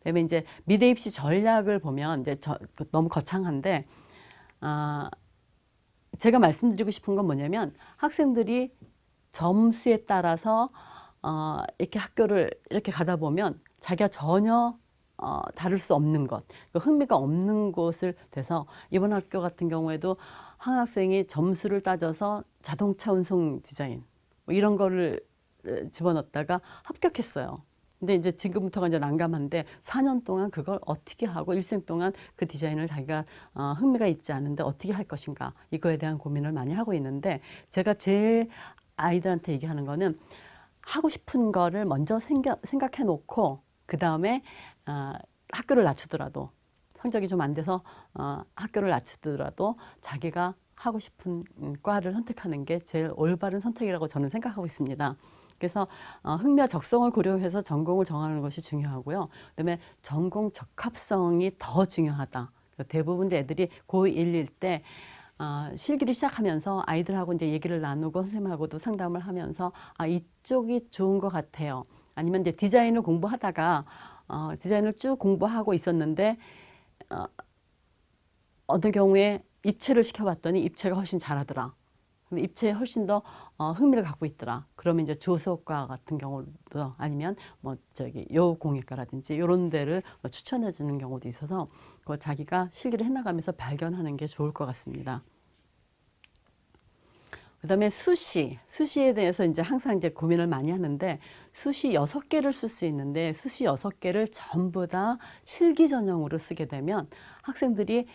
그다음에 이제 미대 입시 전략을 보면 이제 너무 거창한데, 제가 말씀드리고 싶은 건 뭐냐면 학생들이 점수에 따라서 이렇게 학교를 이렇게 가다 보면 자기가 전혀 다룰 수 없는 것, 흥미가 없는 곳을 돼서 이번 학교 같은 경우에도 한 학생이 점수를 따져서 자동차 운송 디자인 뭐 이런 거를 집어넣었다가 합격했어요. 근데 이제 지금부터가 이제 난감한데 4년 동안 그걸 어떻게 하고 일생 동안 그 디자인을 자기가 흥미가 있지 않은데 어떻게 할 것인가 이거에 대한 고민을 많이 하고 있는데 제가 제 아이들한테 얘기하는 거는 하고 싶은 거를 먼저 생각해 놓고 그 다음에 학교를 낮추더라도 성적이 좀 안 돼서 학교를 낮추더라도 자기가 하고 싶은 과를 선택하는 게 제일 올바른 선택이라고 저는 생각하고 있습니다. 그래서 흥미와 적성을 고려해서 전공을 정하는 것이 중요하고요. 그다음에 전공 적합성이 더 중요하다. 대부분 애들이 고1일 때 실기를 시작하면서 아이들하고 이제 얘기를 나누고 선생님하고도 상담을 하면서 이쪽이 좋은 것 같아요. 아니면 이제 디자인을 공부하다가 디자인을 쭉 공부하고 있었는데 어느 경우에 입체를 시켜봤더니 입체가 훨씬 잘하더라. 근데 입체에 훨씬 더 흥미를 갖고 있더라. 그러면 이제 조수과 같은 경우도 아니면 뭐 저기 여공예과라든지 이런 데를 추천해 주는 경우도 있어서 그 자기가 실기를 해나가면서 발견하는 게 좋을 것 같습니다. 그다음에 수시에 대해서 이제 항상 이제 고민을 많이 하는데 수시 6개를 쓸 수 있는데 수시 6개를 전부 다 실기 전형으로 쓰게 되면 학생들이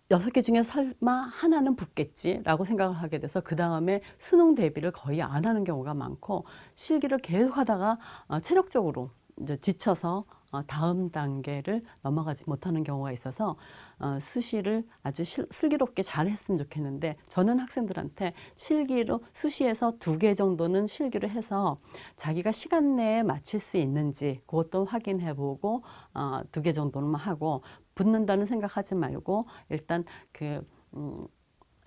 6개 중에 설마 하나는 붙겠지라고 생각을 하게 돼서 그 다음에 수능 대비를 거의 안 하는 경우가 많고 실기를 계속 하다가 체력적으로 이제 지쳐서 다음 단계를 넘어가지 못하는 경우가 있어서 수시를 아주 슬기롭게 잘 했으면 좋겠는데 저는 학생들한테 실기로 수시에서 2개 정도는 실기를 해서 자기가 시간 내에 마칠 수 있는지 그것도 확인해 보고 2개 정도는 하고 붙는다는 생각하지 말고 일단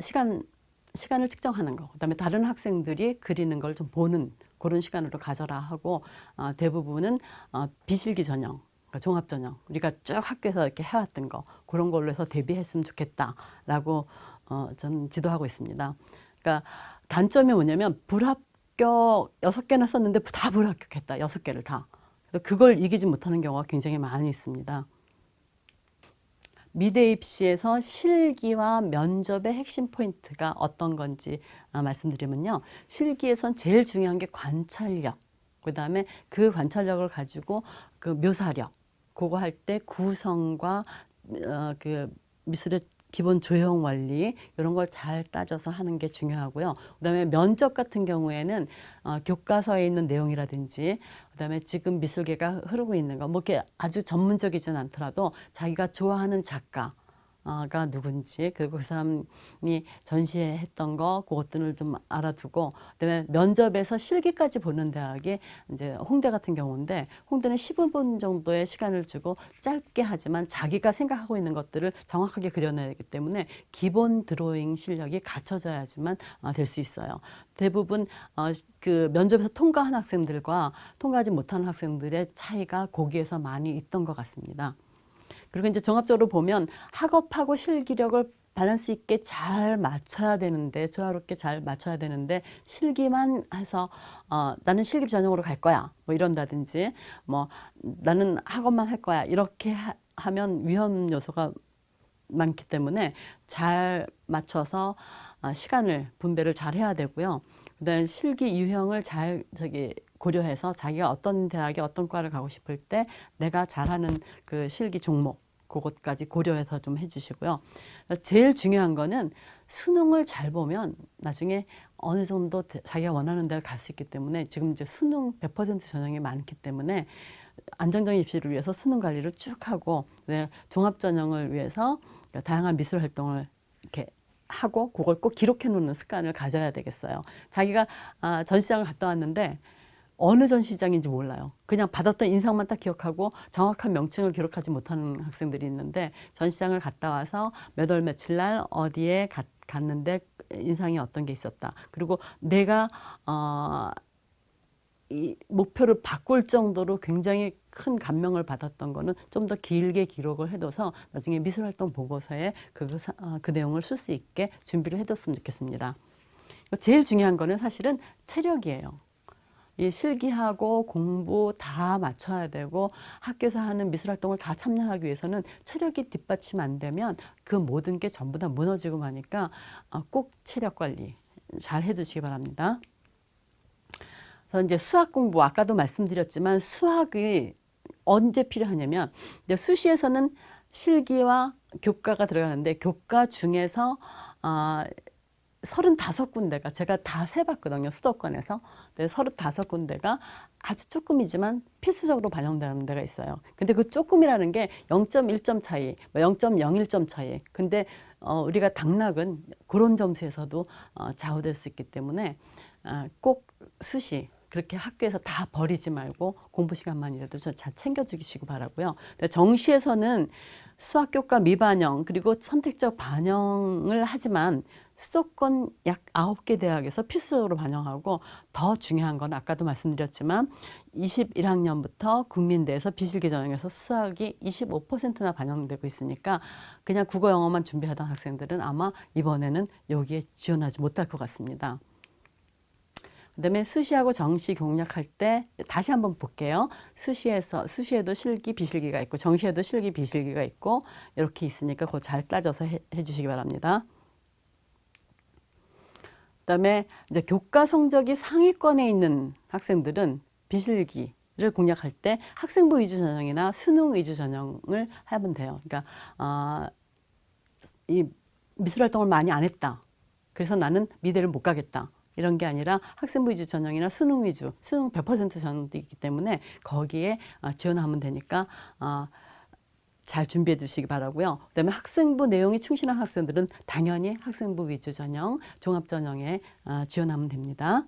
시간을 측정하는 거, 그다음에 다른 학생들이 그리는 걸 좀 보는 그런 시간으로 가져라 하고 대부분은 비실기 전형, 그러니까 종합 전형 우리가 쭉 학교에서 이렇게 해왔던 거 그런 걸로 해서 대비했으면 좋겠다라고 저는 지도하고 있습니다. 그러니까 단점이 뭐냐면 불합격 6개나 썼는데 다 불합격했다. 6개를 다. 그래서 그걸 이기지 못하는 경우가 굉장히 많이 있습니다. 미대 입시에서 실기와 면접의 핵심 포인트가 어떤 건지 말씀드리면요. 실기에선 제일 중요한 게 관찰력, 그 다음에 그 관찰력을 가지고 그 묘사력, 그거 할 때 구성과 그 미술의 기본 조형 원리 이런 걸 잘 따져서 하는 게 중요하고요. 그다음에 면접 같은 경우에는 교과서에 있는 내용이라든지 그다음에 지금 미술계가 흐르고 있는 거 뭐 이렇게 아주 전문적이진 않더라도 자기가 좋아하는 작가 가 누군지 그리고 그 사람이 전시했던 거 그것들을 좀 알아두고 그다음에 면접에서 실기까지 보는 대학이 이제 홍대 같은 경우인데 홍대는 15분 정도의 시간을 주고 짧게 하지만 자기가 생각하고 있는 것들을 정확하게 그려내야 하기 때문에 기본 드로잉 실력이 갖춰져야지만 될 수 있어요. 대부분 그 면접에서 통과한 학생들과 통과하지 못하는 학생들의 차이가 거기에서 많이 있던 것 같습니다. 그리고 이제 종합적으로 보면 학업하고 실기력을 밸런스 있게 잘 맞춰야 되는데 조화롭게 잘 맞춰야 되는데 실기만 해서 나는 실기 전형으로 갈 거야 뭐 이런다든지 뭐 나는 학업만 할 거야 이렇게 하면 위험 요소가 많기 때문에 잘 맞춰서 시간을 분배를 잘 해야 되고요. 그다음에 실기 유형을 잘 고려해서 자기가 어떤 대학에 어떤 과를 가고 싶을 때 내가 잘하는 그 실기 종목 그것까지 고려해서 좀 해주시고요. 제일 중요한 거는 수능을 잘 보면 나중에 어느 정도 자기가 원하는 데를 갈 수 있기 때문에 지금 이제 수능 100% 전형이 많기 때문에 안정적인 입시를 위해서 수능 관리를 쭉 하고 종합 전형을 위해서 다양한 미술 활동을 이렇게 하고 그걸 꼭 기록해 놓는 습관을 가져야 되겠어요. 자기가 전시장을 갔다 왔는데 어느 전시장인지 몰라요. 그냥 받았던 인상만 딱 기억하고 정확한 명칭을 기록하지 못하는 학생들이 있는데 전시장을 갔다 와서 몇 월 며칠 날 어디에 갔는데 인상이 어떤 게 있었다. 그리고 내가 이 목표를 바꿀 정도로 굉장히 큰 감명을 받았던 거는 좀 더 길게 기록을 해둬서 나중에 미술활동 보고서에 그 내용을 쓸 수 있게 준비를 해뒀으면 좋겠습니다. 제일 중요한 거는 사실은 체력이에요. 이 실기하고 공부 다 맞춰야 되고 학교에서 하는 미술활동을 다 참여하기 위해서는 체력이 뒷받침 안 되면 그 모든 게 전부 다 무너지고 마니까 꼭 체력 관리 잘 해두시기 바랍니다. 그래서 이제 수학 공부 아까도 말씀드렸지만 수학이 언제 필요하냐면 이제 수시에서는 실기와 교과가 들어가는데 교과 중에서 35군데가 제가 다 세봤거든요. 수도권에서. 35군데가 아주 조금이지만 필수적으로 반영되는 데가 있어요. 근데 그 조금이라는 게 0.1점 차이, 0.01점 차이. 근데 우리가 당락은 그런 점수에서도 좌우될 수 있기 때문에 꼭 수시 그렇게 학교에서 다 버리지 말고 공부 시간만이라도 잘 챙겨주시기 바라고요. 정시에서는 수학교과 미반영 그리고 선택적 반영을 하지만 수도권 약 9개 대학에서 필수적으로 반영하고 더 중요한 건 아까도 말씀드렸지만 21학년부터 국민대에서 비실기 전형에서 수학이 25%나 반영되고 있으니까 그냥 국어 영어만 준비하던 학생들은 아마 이번에는 여기에 지원하지 못할 것 같습니다. 그다음에 수시하고 정시 공략할 때 다시 한번 볼게요. 수시에도 실기, 비실기가 있고 정시에도 실기, 비실기가 있고 이렇게 있으니까 그거 잘 따져서 해주시기 바랍니다. 그다음에 이제 교과 성적이 상위권에 있는 학생들은 비실기를 공략할 때 학생부 위주 전형이나 수능 위주 전형을 하면 돼요. 그러니까 이 미술 활동을 많이 안 했다. 그래서 나는 미대를 못 가겠다. 이런 게 아니라 학생부 위주 전형이나 수능 위주, 수능 100% 전형도 있기 때문에 거기에 지원하면 되니까 잘 준비해 두시기 바라고요. 그다음에 학생부 내용이 충실한 학생들은 당연히 학생부 위주 전형, 종합 전형에 지원하면 됩니다.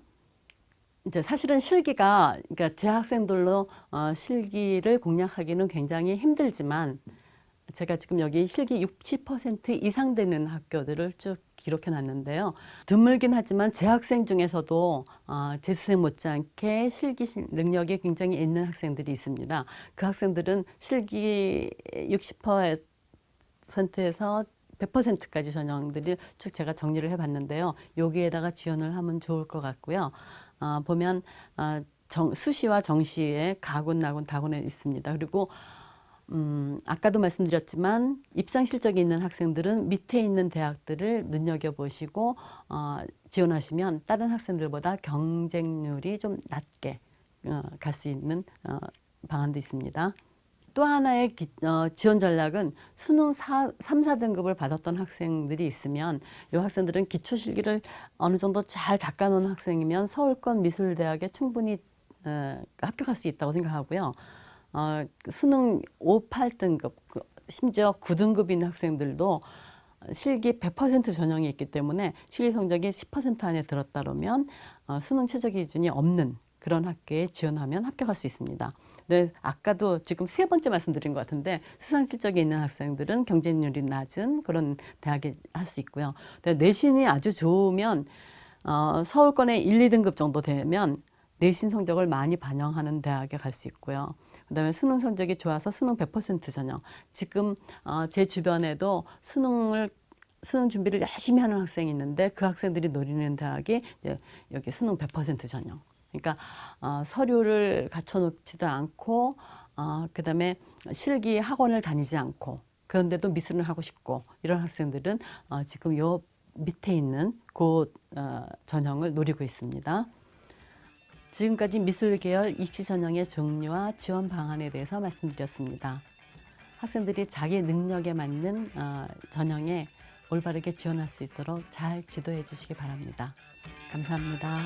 이제 사실은 실기가 그러니까 재학생들로 실기를 공략하기는 굉장히 힘들지만 제가 지금 여기 실기 60% 이상 되는 학교들을 쭉 기록해 놨는데요. 드물긴 하지만 재학생 중에서도 재수생 못지않게 실기 능력이 굉장히 있는 학생들이 있습니다. 그 학생들은 실기 60%에서 100%까지 전형들이 쭉 제가 정리를 해봤는데요. 여기에다가 지원을 하면 좋을 것 같고요. 보면 수시와 정시에 가군, 나군, 다군에 있습니다. 그리고 아까도 말씀드렸지만 입상 실적이 있는 학생들은 밑에 있는 대학들을 눈여겨보시고 지원하시면 다른 학생들보다 경쟁률이 좀 낮게 갈 수 있는 방안도 있습니다. 또 하나의 지원 전략은 수능 3, 4등급을 받았던 학생들이 있으면 이 학생들은 기초실기를 어느 정도 잘 닦아놓은 학생이면 서울권 미술대학에 충분히 합격할 수 있다고 생각하고요. 수능 5, 8등급 심지어 9등급인 학생들도 실기 100% 전형이 있기 때문에 실기 성적이 10% 안에 들었다 그러면 수능 최저 기준이 없는 그런 학교에 지원하면 합격할 수 있습니다. 네, 아까도 지금 3번째 말씀드린 것 같은데 수상 실적이 있는 학생들은 경쟁률이 낮은 그런 대학에 할 수 있고요. 내신이 아주 좋으면 서울권에 1, 2등급 정도 되면 내신 성적을 많이 반영하는 대학에 갈 수 있고요. 그다음에 수능 성적이 좋아서 수능 100% 전형. 지금 제 주변에도 수능 준비를 열심히 하는 학생이 있는데 그 학생들이 노리는 대학이 여기 수능 100% 전형. 그러니까 서류를 갖춰놓지도 않고 그다음에 실기 학원을 다니지 않고 그런데도 미술을 하고 싶고 이런 학생들은 지금 요 밑에 있는 그 전형을 노리고 있습니다. 지금까지 미술계열 입시 전형의 종류와 지원 방안에 대해서 말씀드렸습니다. 학생들이 자기 능력에 맞는 전형에 올바르게 지원할 수 있도록 잘 지도해 주시기 바랍니다. 감사합니다.